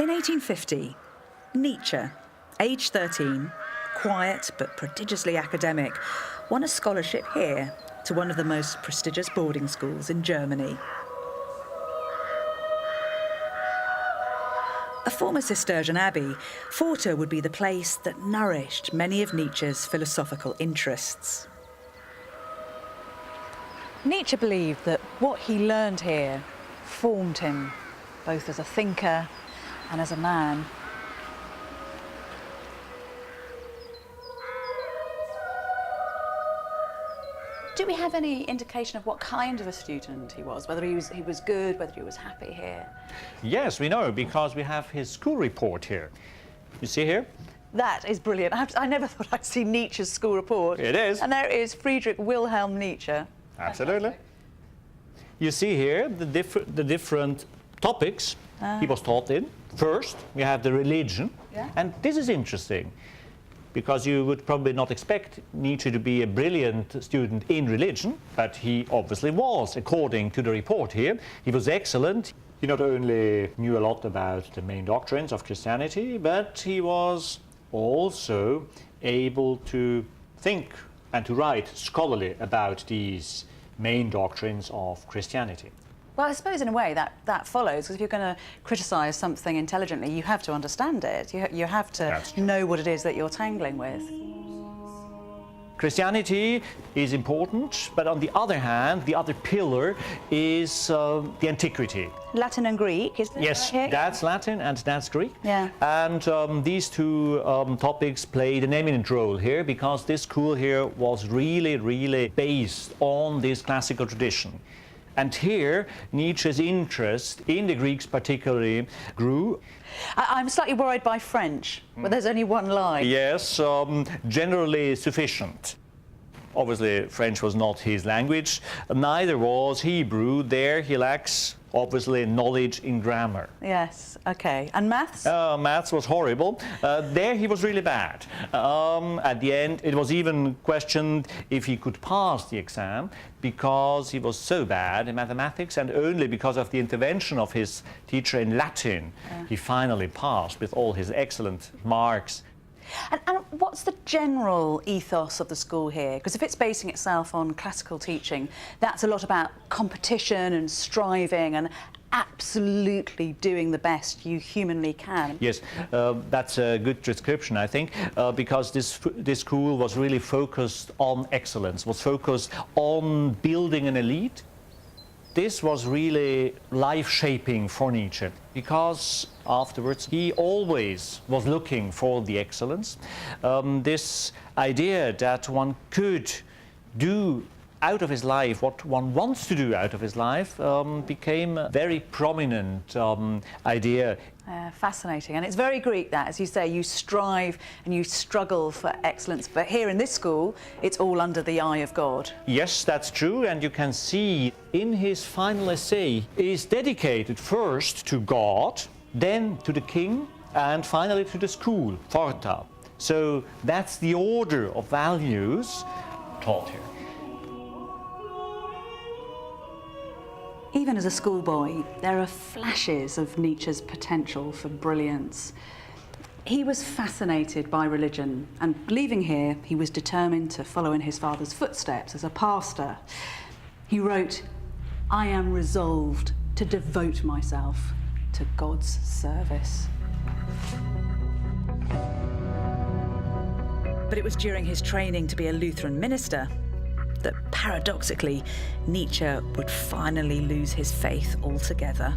In 1850, Nietzsche, aged 13, quiet but prodigiously academic, won a scholarship here to one of the most prestigious boarding schools in Germany. A former Cistercian abbey, Pforte would be the place that nourished many of Nietzsche's philosophical interests. Nietzsche believed that what he learned here formed him, both as a thinker and as a man. Do we have any indication of what kind of a student he was? Whether he was good, whether he was happy here? Yes, we know, because we have his school report here. You see here? That is brilliant. I never thought I'd see Nietzsche's school report. It is. And there is Friedrich Wilhelm Nietzsche. Absolutely. You see here the different topics he was taught in. First, we have the religion. Yeah. And this is interesting, because you would probably not expect Nietzsche to be a brilliant student in religion, but he obviously was, according to the report here. He was excellent. He not only knew a lot about the main doctrines of Christianity, but he was also able to think and to write scholarly about these main doctrines of Christianity. Well, I suppose in a way that follows, because if you're going to criticise something intelligently, you have to understand it. You have to know what it is that you're tangling with. Christianity is important, but on the other hand, the other pillar is the antiquity. Latin and Greek, isn't it? Yes, right here? that's Latin and that's Greek. Yeah. And these two topics played an eminent role here, because this school here was really based on this classical tradition. And here, Nietzsche's interest in the Greeks particularly grew. I'm slightly worried by French, where there's only one line. Yes, generally sufficient. Obviously, French was not his language, neither was Hebrew. There he lacks, obviously, knowledge in grammar. Yes, OK. And maths? Maths was horrible. There he was really bad. At the end, it was even questioned if he could pass the exam, because he was so bad in mathematics, and only because of the intervention of his teacher in Latin, he finally passed with all his excellent marks. And what's the general ethos of the school here? Because if it's basing itself on classical teaching, that's a lot about competition and striving and absolutely doing the best you humanly can. Yes, that's a good description, I think, because this school was really focused on excellence, was focused on building an elite. This was really life-shaping for Nietzsche, because afterwards he always was looking for the excellence. This idea that one could do out of his life what one wants to do out of his life became a very prominent idea. Fascinating. And it's very Greek, that, as you say, you strive and you struggle for excellence. But here in this school, it's all under the eye of God. Yes, that's true. And you can see in his final essay is dedicated first to God, then to the king, and finally to the school, Pforte. So that's the order of values taught here. Even as a schoolboy, there are flashes of Nietzsche's potential for brilliance. He was fascinated by religion, and leaving here, he was determined to follow in his father's footsteps as a pastor. He wrote, "I am resolved to devote myself to God's service." But it was during his training to be a Lutheran minister that, paradoxically, Nietzsche would finally lose his faith altogether.